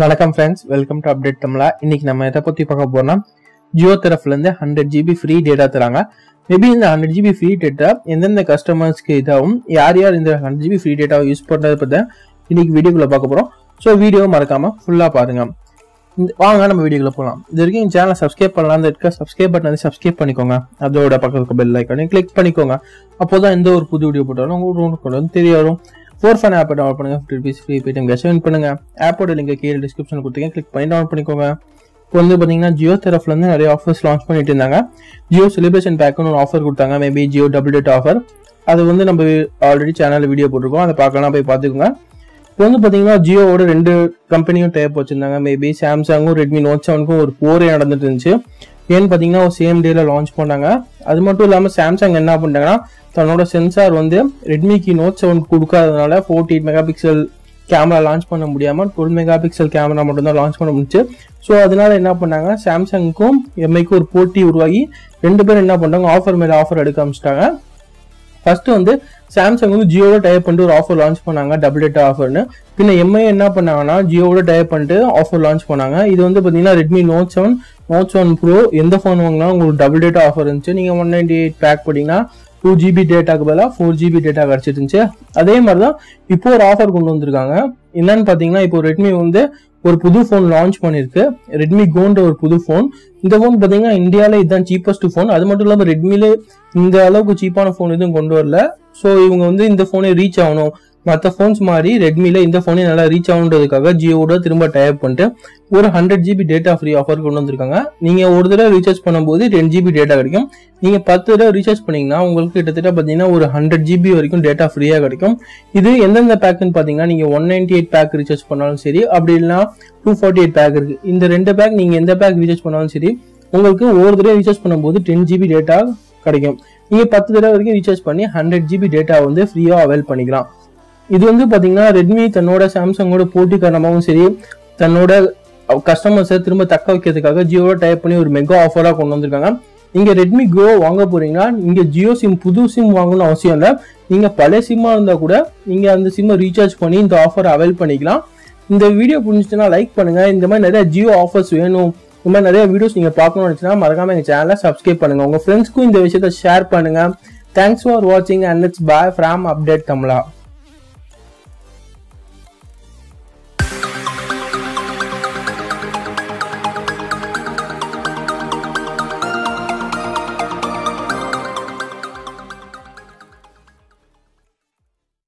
வணக்கம் friends, welcome to update தமிழா. இன்னைக்கு நம்ம எதை பத்தி பார்க்க போறோம்னா, ஜியோ தரப்புல இருந்து 100 GB ஃப்ரீ டேட்டா தராங்க. மேபி இந்த 100 GB ஃப்ரீ டேட்டா எந்தெந்த கஸ்டமர்ஸ்க்கு இதாகும், யார் இந்த 100 GB ஃப்ரீ டேட்டாவை யூஸ் பண்றதை பத்தி இன்னைக்கு வீடியோக்குள்ள பார்க்க போறோம். ஸோ வீடியோ மறக்காம ஃபுல்லா பாருங்க. வாங்க நம்ம வீடியோக்குள்ள போகலாம். இது வரைக்கும் இந்த சேனலை சப்ஸ்கிரைப் பண்ணலாம், இருக்க சப்ஸ்கிரைப் பட்டன் வந்து சப்ஸ்கிரைப் பண்ணிக்கோங்க. அதோட பக்கத்துக்கு பெல் ஐக்கானையும் கிளிக் பண்ணிக்கோங்க. அப்போதான் எந்த ஒரு புது வீடியோ போட்டாலும் உங்களுக்கு தெரிய வரும். 4Fun ஆப் டவுன்லோட் பண்ணுங்க. 50 rupees free Paytm cash win பண்ணுங்க. ஆப்போட லிங்க் கீழே டிஸ்கிரிப்ஷன் கொடுத்துருக்கேன், கிளிக் பண்ணி டவுன்லோட் பண்ணிக்கோங்க. இப்போ வந்து பார்த்தீங்கன்னா ஜியோ தரப்புல இருந்து நிறைய ஆஃபர்ஸ் லான்ச் பண்ணிட்டு இருந்தாங்க. ஜியோ செலிப்ரேஷன் பேக்குன்னு ஒரு ஆஃபர் கொடுத்தாங்க, maybe Jio double date offer. அது வந்து நம்ம ஆல்ரெடி சேனலில் வீடியோ போட்டிருக்கோம், அதை பார்க்கலாம், போய் பார்த்துக்கோங்க. இப்போ வந்து பார்த்தீங்கன்னா ஜியோவோட 2 கம்பெனியும் டேப் வச்சிருந்தாங்க. மேபி சாம்சங்கும் ரெட்மி நோட் 7க்கும் ஒரு போரே நடந்துட்டு இருந்துச்சு. ஏன்னு பார்த்தீங்கன்னா ஒரு சேம் டேல லான்ச் பண்ணாங்க. அது மட்டும் இல்லாமல் சாம்சங் என்ன பண்ணிட்டாங்கன்னா, தன்னோட சென்சார் வந்து ரெட்மிக்கு நோட் 7 கொடுக்காததுனால 48 மெகாபிக்சல் கேமரா லான்ச் பண்ண முடியாமல் 12 மெகாபிக்சல் கேமரா மட்டும் தான் லான்ச் பண்ண முடிச்சு. ஸோ அதனால என்ன பண்ணாங்க, சாம்சங்க்கும் எம்ஐக்கும் ஒரு போட்டி உருவாகி 2 பேரும் என்ன பண்ணாங்க, ஆஃபர் மேலே ஆஃபர் எடுக்க ஆரம்பிச்சிட்டாங்க. ஃபர்ஸ்ட் வந்து சாம்சங் வந்து ஜியோட டைப் பண்ணிட்டு ஒரு ஆஃபர் லான்ச் பண்ணாங்க, டபுள் டேட்டா ஆஃபர்னு. பின்ன எம்ஐ என்ன பண்ணாங்கன்னா ஜியோட டைப் பண்ணிட்டு ஆஃபர் லான்ச் பண்ணாங்க. இது வந்து பார்த்தீங்கன்னா ரெட்மி நோட் 7, நோட் 7 ப்ரோ எந்த ஃபோன் வாங்கினா உங்களுக்கு டபுள் டேட்டா ஆஃபர் இருந்துச்சு. நீங்கள் 198 பேக் பண்ணிங்கன்னா 2 GB டேட்டாக்கு பதிலாக 4 GB டேட்டா கிடச்சிட்டு இருந்துச்சு. அதே மாதிரி தான் இப்போ ஒரு ஆஃபர் கொண்டு வந்திருக்காங்க. என்னன்னு பார்த்தீங்கன்னா, இப்போ ரெட்மி வந்து ஒரு புது ஃபோன் லான்ச் பண்ணிருக்கு, ரெட்மி கோன்ற ஒரு புது ஃபோன். இந்த ஃபோன் பார்த்தீங்கன்னா இந்தியாவில் இதுதான் சீப்பஸ்ட் ஃபோன். அது மட்டும் இல்லாமல் ரெட்மியில இந்த அளவுக்கு சீப்பான ஃபோன் எதுவும் கொண்டு வரல. ஸோ இவங்க வந்து இந்த ஃபோனே ரீச் ஆகணும், மற்ற ஃபோன்ஸ் மாதிரி ரெட்மியில இந்த ஃபோனே நல்லா ரீச் ஆகுன்றதுக்காக ஜியோட திரும்ப டைப் பண்ணிட்டு ஒரு 100 GB டேட்டா ஃப்ரீ ஆஃபர் கொண்டு வந்திருக்காங்க. நீங்க ஒரு தடவை ரீசார்ஜ் பண்ணும்போது 10 GB டேட்டா கிடைக்கும். நீங்க 10 தடவை ரீசார்ஜ் பண்ணீங்கன்னா உங்களுக்கு கிட்டத்தட்ட பார்த்தீங்கன்னா ஒரு 100 GB வரைக்கும் டேட்டா ஃப்ரீயா கிடைக்கும். இது எந்தெந்த பேக்குன்னு பார்த்தீங்கன்னா, நீங்க 198 பேக் ரீசார்ஜ் பண்ணாலும் சரி, அப்படி இல்லைன்னா 248 பேக் இருக்கு. இந்த 2 பேக் நீங்க எந்த பேக் ரீசார்ஜ் பண்ணாலும் சரி, உங்களுக்கு ஒரு தடவை ரீசார்ஜ் பண்ணும்போது 10 GB டேட்டா கிடைக்கும். நீங்க 10 தடவை வரைக்கும் ரீசார்ஜ் பண்ணி 100 GB டேட்டா வந்து ஃப்ரீயா அவைல் பண்ணிக்கலாம். இது வந்து பாத்தீங்கன்னா ரெட்மி தன்னோட சாம்சங்கோட போட்டி காரணமாகவும் சரி, தன்னோட கஸ்டமர்ஸை திரும்ப தக்க வைக்கிறதுக்காக ஜியோட டைப் பண்ணி ஒரு மெகா ஆஃபரா கொண்டு வந்திருக்காங்க. நீங்க ரெட்மி கோ வாங்க போறீங்கன்னா நீங்க ஜியோ சிம் புது சிம் வாங்கணும்னு அவசியம் இல்லை. நீங்க பழைய சிம்மா இருந்தா கூட நீங்க அந்த சிம்மை ரீசார்ஜ் பண்ணி இந்த ஆஃபரை அவைல் பண்ணிக்கலாம். இந்த வீடியோ புரிஞ்சுச்சுன்னா லைக் பண்ணுங்க. இந்த மாதிரி நிறைய ஜியோ ஆஃபர்ஸ் வேணும், இந்த மாதிரி நிறைய வீடியோஸ் நீங்க பார்க்கணும்னு நினைச்சுன்னா மறக்காம எங்க சேனலை சப்ஸ்கிரைப் பண்ணுங்க. உங்க ஃப்ரெண்ட்ஸ்க்கும் இந்த விஷயத்த ஷேர் பண்ணுங்க. தேங்க்ஸ் ஃபார் வாட்சிங் and it's bye from update Tamizha.